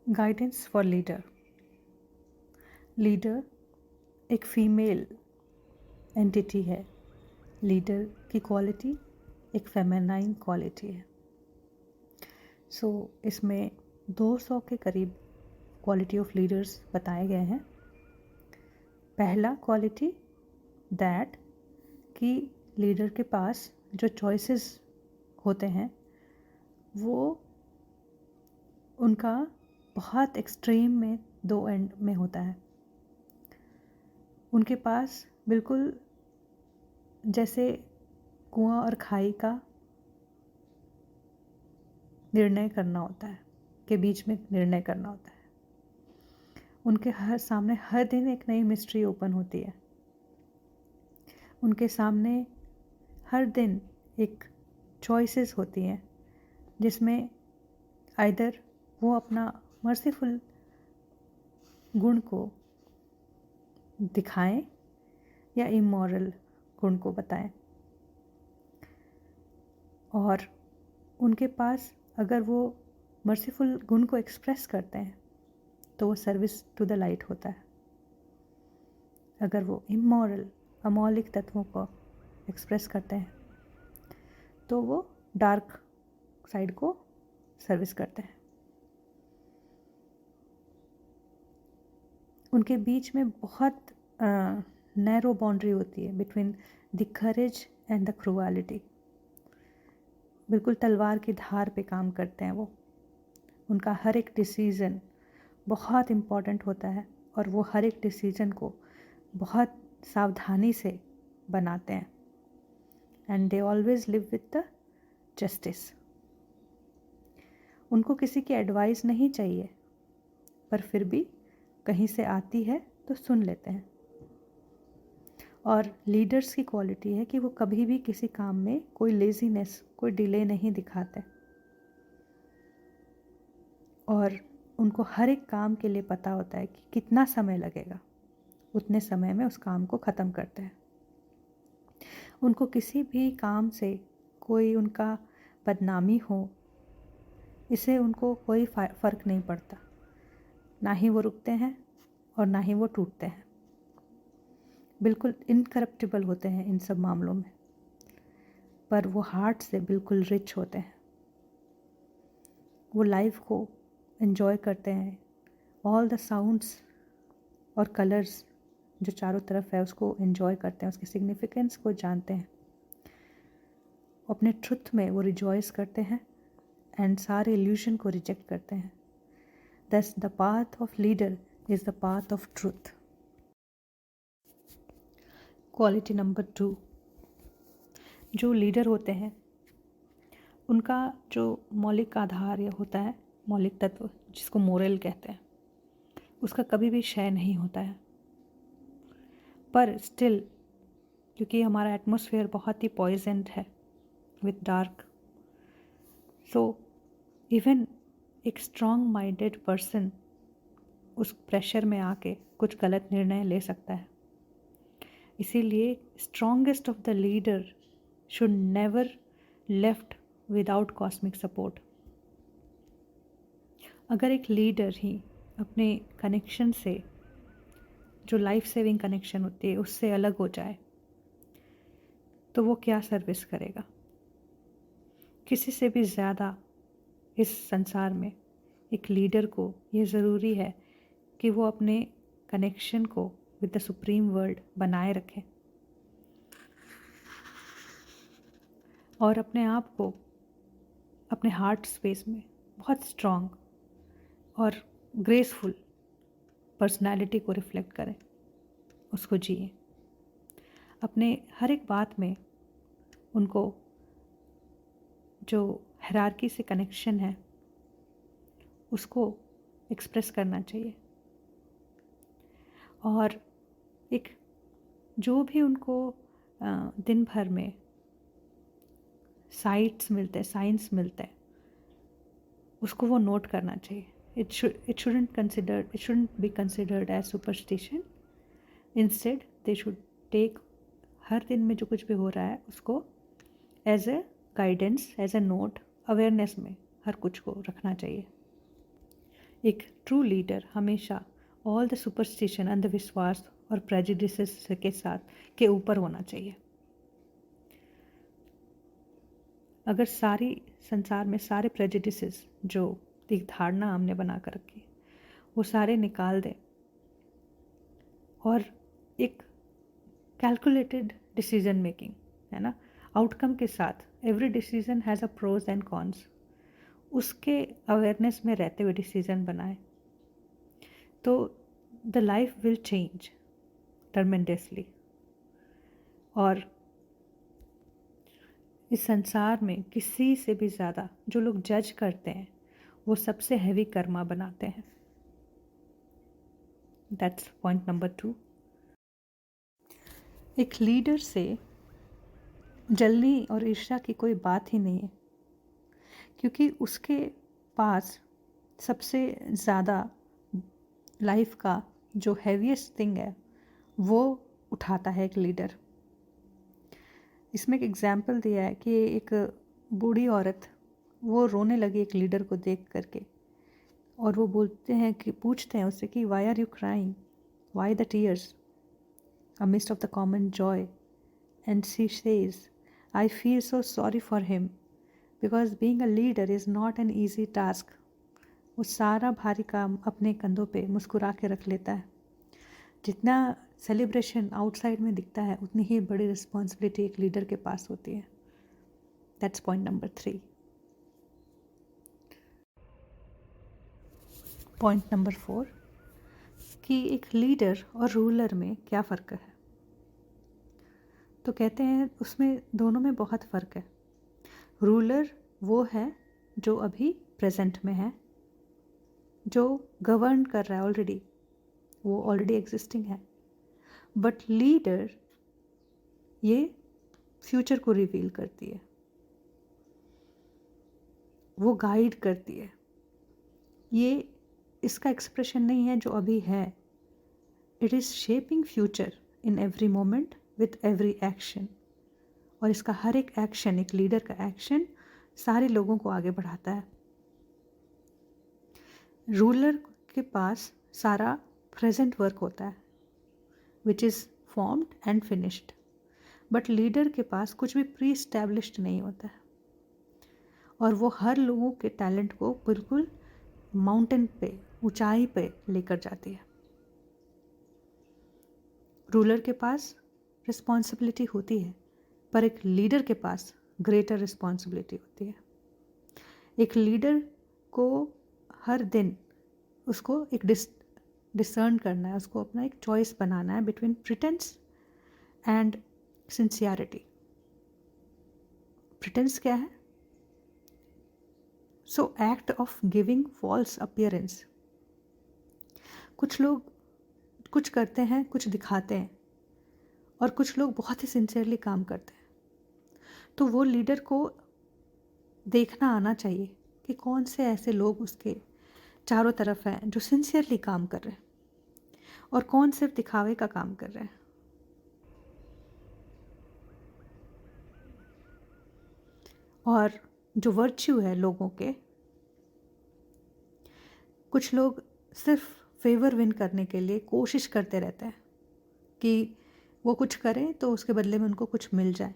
Guidance for leader. Leader एक female entity है। Leader की क्वालिटी एक फेमिनाइन क्वालिटी है। इसमें 200 के करीब क्वालिटी ऑफ लीडर्स बताए गए हैं। पहला क्वालिटी दैट कि लीडर के पास जो चॉइसेस होते हैं वो उनका बहुत एक्सट्रीम में दो एंड में होता है। उनके पास बिल्कुल जैसे कुआं और खाई का निर्णय करना होता है, के बीच में निर्णय करना होता है। उनके सामने हर दिन एक नई मिस्ट्री ओपन होती है। उनके सामने हर दिन एक चॉइसेस होती हैं जिसमें आइदर वो अपना मर्सीफुल गुण को दिखाएं या इमोरल गुण को बताएं। और उनके पास अगर वो मर्सीफुल गुण को एक्सप्रेस करते हैं तो वो सर्विस टू द लाइट होता है। अगर वो इमोरल अमौलिक तत्वों को एक्सप्रेस करते हैं तो वो डार्क साइड को सर्विस करते हैं। उनके बीच में बहुत नैरो बाउंड्री होती है between the courage and the cruelty. बिल्कुल तलवार की धार पे काम करते हैं वो। उनका हर एक डिसीज़न बहुत इम्पॉर्टेंट होता है और वो हर एक डिसीज़न को बहुत सावधानी से बनाते हैं। And they always live with the justice. उनको किसी की एडवाइस नहीं चाहिए, पर फिर भी कहीं से आती है तो सुन लेते हैं। और लीडर्स की क्वालिटी है कि वो कभी भी किसी काम में कोई लेजीनेस, कोई डिले नहीं दिखाते और उनको हर एक काम के लिए पता होता है कि कितना समय लगेगा, उतने समय में उस काम को ख़त्म करते हैं। उनको किसी भी काम से कोई उनका बदनामी हो, इससे उनको कोई फ़र्क नहीं पड़ता। ना ही वो रुकते हैं और ना ही वो टूटते हैं। बिल्कुल इनकरप्टिबल होते हैं इन सब मामलों में, पर वो हार्ट से बिल्कुल रिच होते हैं। वो लाइफ को एंजॉय करते हैं। ऑल द साउंड्स और कलर्स जो चारों तरफ है उसको एंजॉय करते हैं, उसकी सिग्निफिकेंस को जानते हैं। अपने ट्रुथ में वो रिजॉइस करते हैं एंड सारे इल्यूजन को रिजेक्ट करते हैं। दस the path of leader is the path of truth. Quality number 2, जो लीडर होते हैं उनका जो मौलिक आधार या होता है, मौलिक तत्व जिसको मोरल कहते हैं, उसका कभी भी क्षय नहीं होता है। पर स्टिल क्योंकि हमारा एटमॉस्फेयर बहुत ही पॉइजनड है विद डार्क, सो इवन एक स्ट्रॉन्ग माइंडेड पर्सन उस प्रेशर में आके कुछ गलत निर्णय ले सकता है। इसीलिए strongest of the leader should never left without cosmic support. अगर एक लीडर ही अपने कनेक्शन से, जो लाइफ सेविंग कनेक्शन होती है, उससे अलग हो जाए तो वो क्या सर्विस करेगा। किसी से भी ज़्यादा इस संसार में एक लीडर को ये ज़रूरी है कि वो अपने कनेक्शन को विद द सुप्रीम वर्ल्ड बनाए रखें और अपने आप को अपने हार्ट स्पेस में बहुत स्ट्रॉन्ग और ग्रेसफुल पर्सनालिटी को रिफ्लेक्ट करें, उसको जिए। अपने हर एक बात में उनको जो हायरार्की से कनेक्शन है उसको एक्सप्रेस करना चाहिए। और एक जो भी उनको दिन भर में साइट्स मिलते हैं, साइंस मिलते हैं, उसको वो नोट करना चाहिए। It shouldn't be considered as superstition. Instead they should take हर दिन में जो कुछ भी हो रहा है उसको as a guidance, as a note, awareness में हर कुछ को रखना चाहिए। एक ट्रू लीडर हमेशा ऑल द सुपरस्टिशन, अंधविश्वास और प्रेजुडिसेस के साथ के ऊपर होना चाहिए। अगर सारी संसार में सारे प्रेजुडिसेस जो एक धारणा हमने बना कर रखी वो सारे निकाल दें और एक कैलकुलेटेड डिसीजन मेकिंग, है ना, आउटकम के साथ, every decision has a pros and cons, उसके अवेयरनेस में रहते हुए डिसीजन बनाए, तो the life will change tremendously. और इस संसार में किसी से भी ज़्यादा जो लोग जज करते हैं वो सबसे हैवी कर्मा बनाते हैं। That's point number 2। एक लीडर से जलने और ईर्ष्या की कोई बात ही नहीं है, क्योंकि उसके पास सबसे ज़्यादा लाइफ का जो हैवीएस्ट थिंग है वो उठाता है एक लीडर। इसमें एक एग्जाम्पल दिया है कि एक बूढ़ी औरत वो रोने लगी एक लीडर को देख करके, और वो पूछते हैं उससे कि why are you crying, why the tears amidst of the common joy, and she says, I feel so sorry for him because being a leader is not an easy task. वो सारा भारी काम अपने कंधों पे मुस्कुरा के रख लेता है। जितना सेलिब्रेशन आउटसाइड में दिखता है उतनी ही बड़ी रिस्पॉन्सिबिलिटी एक लीडर के पास होती है। That's point number 3। Point number 4 कि एक लीडर और रूलर में क्या फ़र्क है। तो कहते हैं उसमें दोनों में बहुत फ़र्क है। रूलर वो है जो अभी प्रेजेंट में है, जो गवर्न कर रहा है ऑलरेडी, वो ऑलरेडी एग्जिस्टिंग है। बट लीडर ये फ्यूचर को रिवील करती है, वो गाइड करती है। ये इसका एक्सप्रेशन नहीं है जो अभी है, it is shaping future in every moment with every action. और इसका हर एक एक्शन, एक लीडर का एक्शन सारे लोगों को आगे बढ़ाता है। रूलर के पास सारा प्रेजेंट वर्क होता है which is formed and finished, but leader के पास कुछ भी प्री एस्टैब्लिश्ड नहीं होता है, और वो हर लोगों के टैलेंट को बिल्कुल माउंटेन पे, ऊंचाई पे लेकर जाती है। रूलर के पास रिस्पॉन्सिबिलिटी होती है, पर एक लीडर के पास ग्रेटर रिस्पॉन्सिबिलिटी होती है। एक लीडर को हर दिन उसको एक डिसर्न करना है, उसको अपना एक चॉइस बनाना है between pretence and sincerity. Pretence क्या है? So act of giving false appearance. कुछ लोग कुछ करते हैं, कुछ दिखाते हैं, और कुछ लोग बहुत ही सिंसियरली काम करते हैं। तो वो लीडर को देखना आना चाहिए कि कौन से ऐसे लोग उसके चारों तरफ हैं जो सिंसियरली काम कर रहे हैं और कौन सिर्फ दिखावे का काम कर रहे हैं। और जो वर्च्यू है लोगों के, कुछ लोग सिर्फ फेवर विन करने के लिए कोशिश करते रहते हैं कि वो कुछ करें तो उसके बदले में उनको कुछ मिल जाए।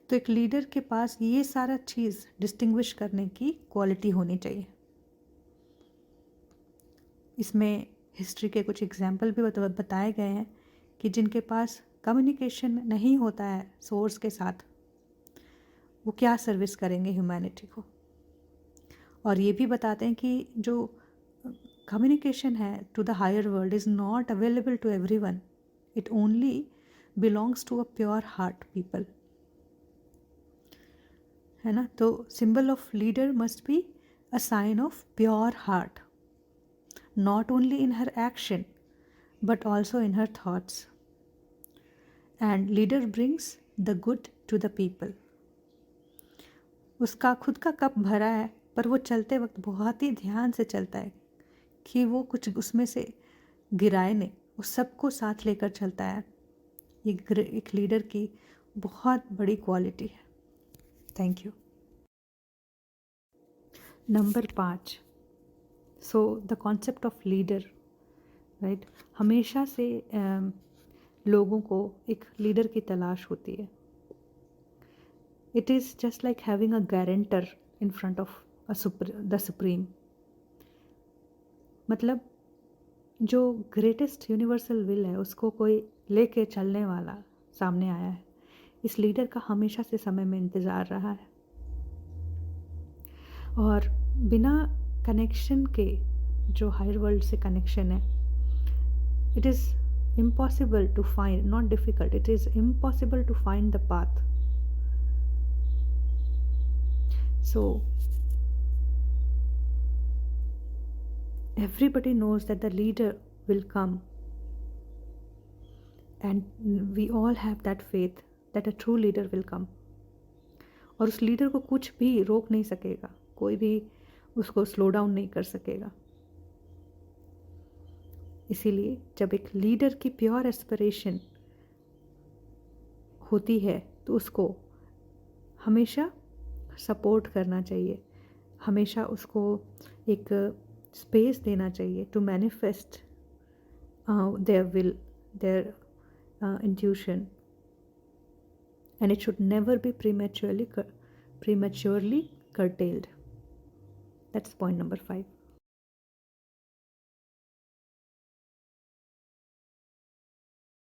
तो एक लीडर के पास ये सारा चीज़ डिस्टिंग्विश करने की क्वालिटी होनी चाहिए। इसमें हिस्ट्री के कुछ एग्जाम्पल भी बताए गए हैं कि जिनके पास कम्युनिकेशन नहीं होता है सोर्स के साथ, वो क्या सर्विस करेंगे ह्यूमैनिटी को। और ये भी बताते हैं कि जो कम्युनिकेशन है to the higher world is not available to everyone, it only belongs to a pure heart people, है ना। तो symbol of leader must be a sign of pure heart, not only in her action but also in her thoughts. And leader brings the good to the people. उसका खुद का cup भरा है, पर वो चलते वक्त बहुत ही ध्यान से चलता है कि वो कुछ उसमें से गिराए नहीं, वो सबको साथ लेकर चलता है। ये एक लीडर की बहुत बड़ी क्वालिटी है। Thank you. Number 5, so the concept of leader, right, हमेशा से लोगों को एक लीडर की तलाश होती है. It is just like having a guarantor in front of the supreme. मतलब जो ग्रेटेस्ट यूनिवर्सल विल है उसको कोई लेके चलने वाला सामने आया है. इस लीडर का हमेशा से समय में इंतज़ार रहा है. और बिना कनेक्शन के जो हायर वर्ल्ड से कनेक्शन है, it is impossible to find, not difficult, it is impossible to find the path. So everybody knows that the leader will come, and we all have that faith that a true leader will come. और उस leader को कुछ भी रोक नहीं सकेगा, कोई भी उसको स्लो डाउन नहीं कर सकेगा. इसीलिए जब एक लीडर की प्योर एस्पिरेशन होती है तो उसको हमेशा सपोर्ट करना चाहिए, हमेशा उसको एक स्पेस देना चाहिए to manifest their will, their intuition, and it should never be prematurely curtailed. That's point number 5.